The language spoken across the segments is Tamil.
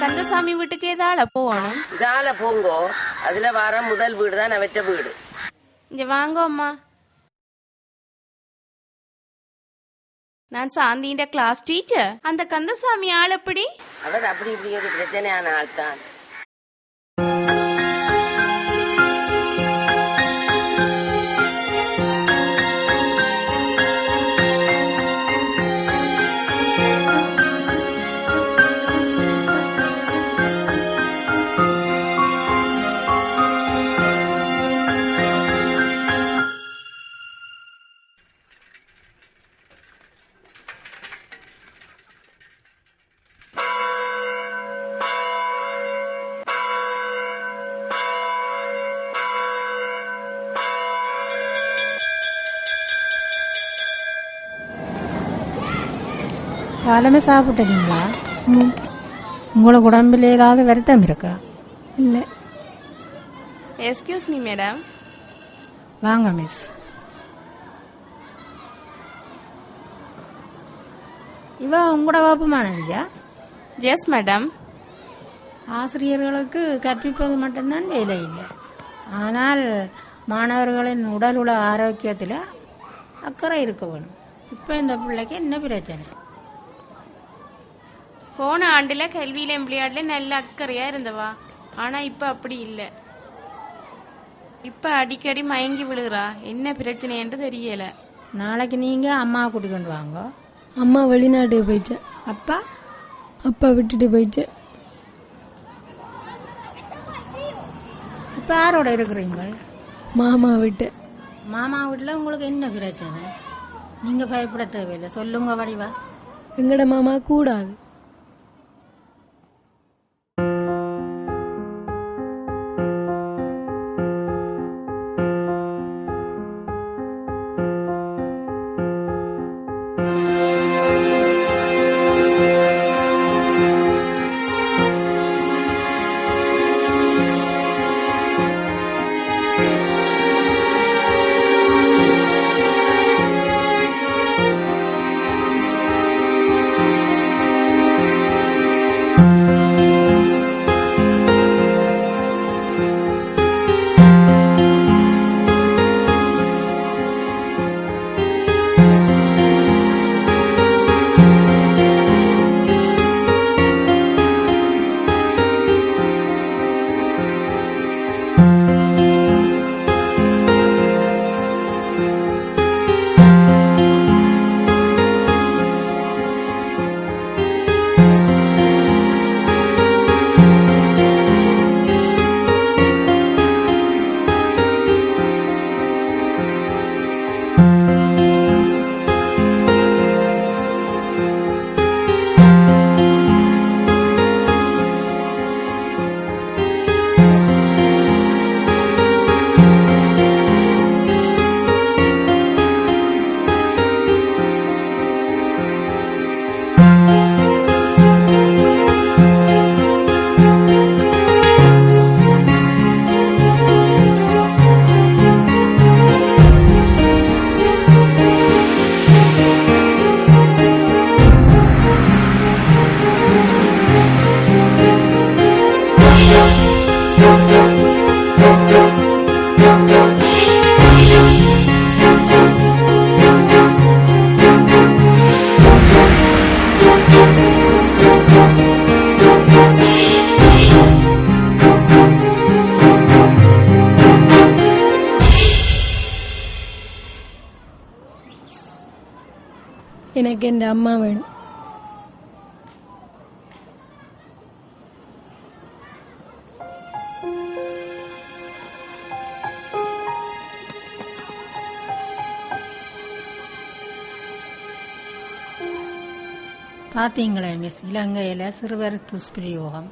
கந்தசாமி வீட்டுக்கு ஏதால போகணும். இதால போங்கோ. அதுல வர முதல் வீடு தான் அவற்ற வீடு. இங்க வாங்கோ அம்மா. நான் சாந்தியின் கிளாஸ் டீச்சர். அந்த கந்தசாமி ஆள் எப்படி? அவர் அப்படி இப்படி ஒரு பிரச்சனையான ஆள் தான். காலமே சாப்பிட்டீங்களா? உங்களுக்கு உடம்பில் ஏதாவது வருத்தம் இருக்கா? இல்லை. Excuse me madam. வாங்க மிஸ். இவ உங்களோட வகுப்பு மாணவியா? Yes madam. ஆசிரியர்களுக்கு கற்பிப்பது மட்டும்தான் வேலை இல்லை, ஆனால் மாணவர்களின் உடல் உள்ள ஆரோக்கியத்தில் அக்கறை இருக்க வேணும். இப்போ இந்த பிள்ளைக்கு என்ன பிரச்சனை? போன ஆண்டுல கல்வியில விளையாட்டுல நல்ல அக்கறையா இருந்தவா. ஆனா இப்ப அப்படி இல்ல. இப்ப அடிக்கடி மயங்கி விழுகிறா. என்ன பிரச்சனை என்று தெரியல. நாளைக்கு நீங்க அம்மா கூட்டிக்கொண்டு வாங்க. அம்மா வெளிநாட்டுக்கு போயிட்டேன். அப்பா? அப்பா விட்டுட்டு போயிட்டேன். இப்ப யாரோட இருக்கிறீங்க? மாமா விட்டு. மாமா வீட்டில் உங்களுக்கு என்ன பிரச்சனை? நீங்க பயப்பட தேவையில்லை, சொல்லுங்க வடிவா. எங்கட மாமா கூடாது. எனக்கு என் அம்மா வேணும். பார்த்தீங்களே மிஸ், இலங்கையில் சிறுவர் துஷ்பிரயோகம்,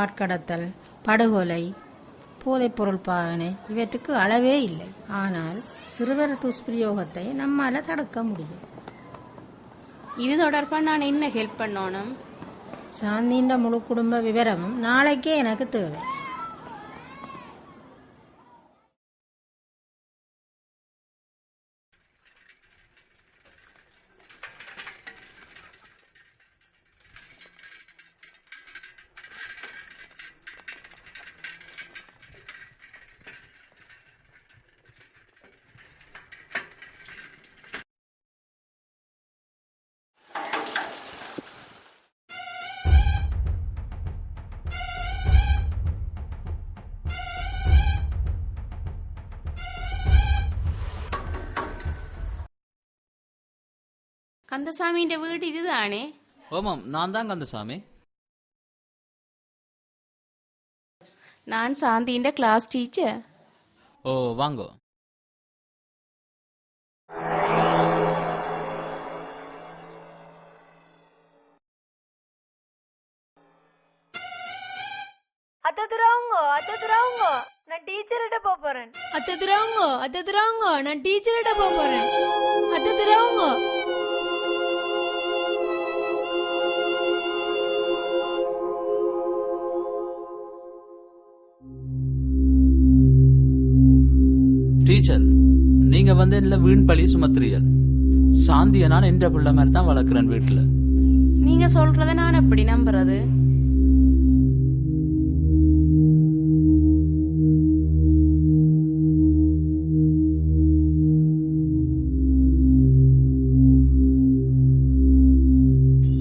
ஆட்கடத்தல், படுகொலை, போதைப்பொருள் பாவனை இவற்றுக்கு அளவே இல்லை. ஆனால் சிறுவர் துஷ்பிரயோகத்தை நம்மால தடுக்க முடியும். இது தொடர்பா நான் என்ன ஹெல்ப் பண்ணணும்? சாந்தியின் முழு குடும்ப விவரமும் நாளைக்கே எனக்கு தேவை. கந்தசாமியின் வீடு இதுதானே? ஓமாம், நான் தான் கந்தசாமி. நான் சாந்தியின் கிளாஸ் டீச்சர். ஓ, வாங்கோ. நான் டீச்சர்கிட்ட போறேன். நான் டீச்சர்கிட்ட போறேன். டீச்சர், நீங்க வந்து என்ன வீண் பழி சுமத்துறீர்கள். சாந்திய நான் என்ற பிள்ளை மாதிரி தான் வளர்க்குறேன் வீட்டுல. நீங்க சொல்றத நான் எப்படி நம்புறது?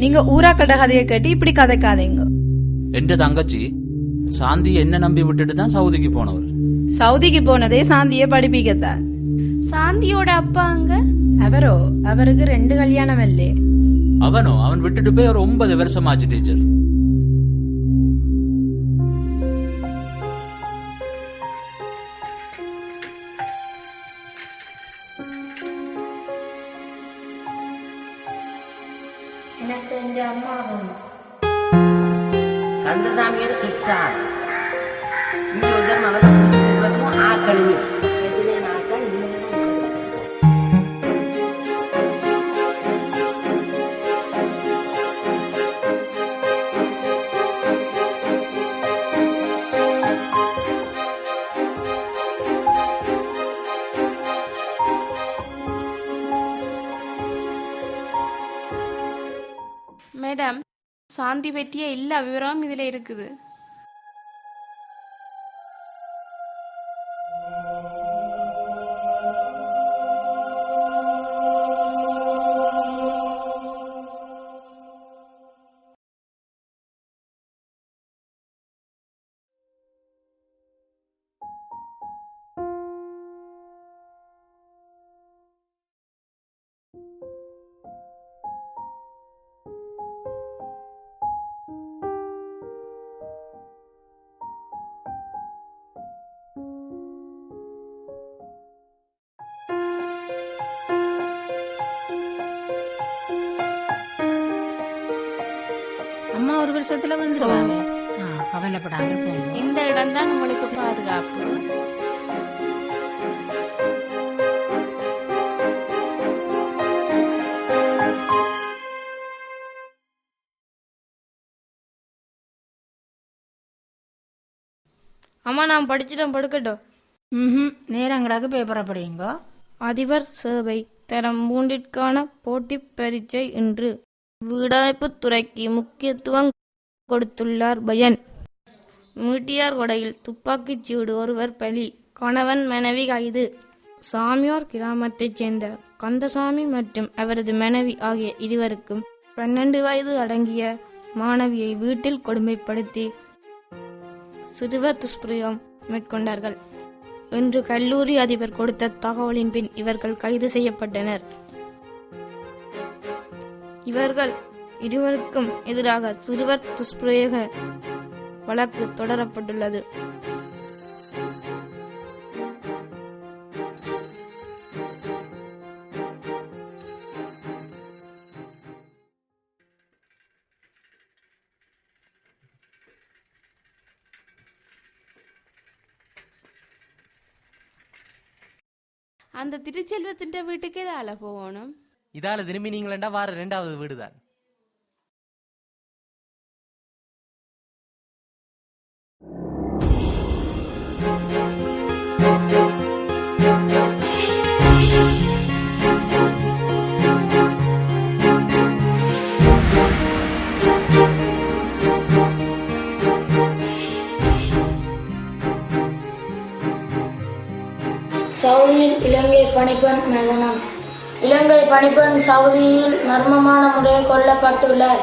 நீங்க ஊராக்கட்ட கதையை கேட்டு இப்படி கதைக்காதீங்க. என்ற தங்கச்சி சாந்தி என்ன நம்பி விட்டுட்டு தான் சவுதிக்கு போனவர். சவுதிக்கு போனதே சாந்திய படிப்பிக்கத்தான். சாந்தியோட அப்பா அங்க? அவருக்கு 2 கல்யாணம் இல்லே. அவன் விட்டுட்டு போய் ஒரு 9 வருஷம் ஆச்சு டீச்சர். எனக்கு எங்க அம்மா வேணும். கந்தசாமியர் கிட்டார் இங்க வந்து மனதும் ஆக்களிமே எதுலே நாட்கள் மேடம், சாந்தி பற்றிய எல்லா விவரமும் இதுல இருக்குது. அம்மா ஒரு வருஷத்துல வந்துருவாங்க. கவலைப்படாத போங்க. இந்த இடம் தான் உங்களுக்கு பாதுகாப்பு. அம்மா, நான் படிச்சுட்டேன், படுக்கட்டும். நேரங்களாக பேப்பரை படிங்க. அதிபர் சேவை தரம் 3ற்கான போட்டி பரீட்சை இன்று. வீடமைப்புத் துறைக்கு முக்கியத்துவம் கொடுத்துள்ளார் பயன். மீட்டியார் கொடையில் துப்பாக்கிச் சூடு, ஒருவர் பலி, கணவன் மனைவி கைது. சாமியார் கிராமத்தைச் சேர்ந்த கந்தசாமி மற்றும் அவரது மனைவி ஆகிய இருவருக்கும் 12 வயது அடங்கிய மாணவியை வீட்டில் கொடுமைப்படுத்தி சிறுவர் துஷ்பிரயோகம் மேற்கொண்டார்கள் என்று கல்லூரி அதிபர் கொடுத்த தகவலின் பின் இவர்கள் கைது செய்யப்பட்டனர். இவர்கள் இருவருக்கும் எதிராக சிறுவர் துஷ்பிரயோக வழக்கு தொடரப்பட்டுள்ளது. அந்த திருச்செல்வத்தின் வீட்டுக்கு எதால போகணும்? இதால திரும்பி நீங்களா வார 2வது வீடுதான். சவுதியில் இலங்கை பணிப்பெண் மரணம். இலங்கை பணிப்பெண் சவுதியில் மர்மமான முறையில் கொல்லப்பட்டுள்ளார்.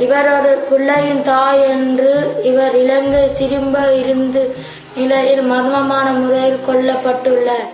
இவர் ஒரு பிள்ளையின் தாய் என்று இவர் இலங்கை திரும்ப இருந்த நிலையில் மர்மமான முறையில் கொல்லப்பட்டுள்ளார்.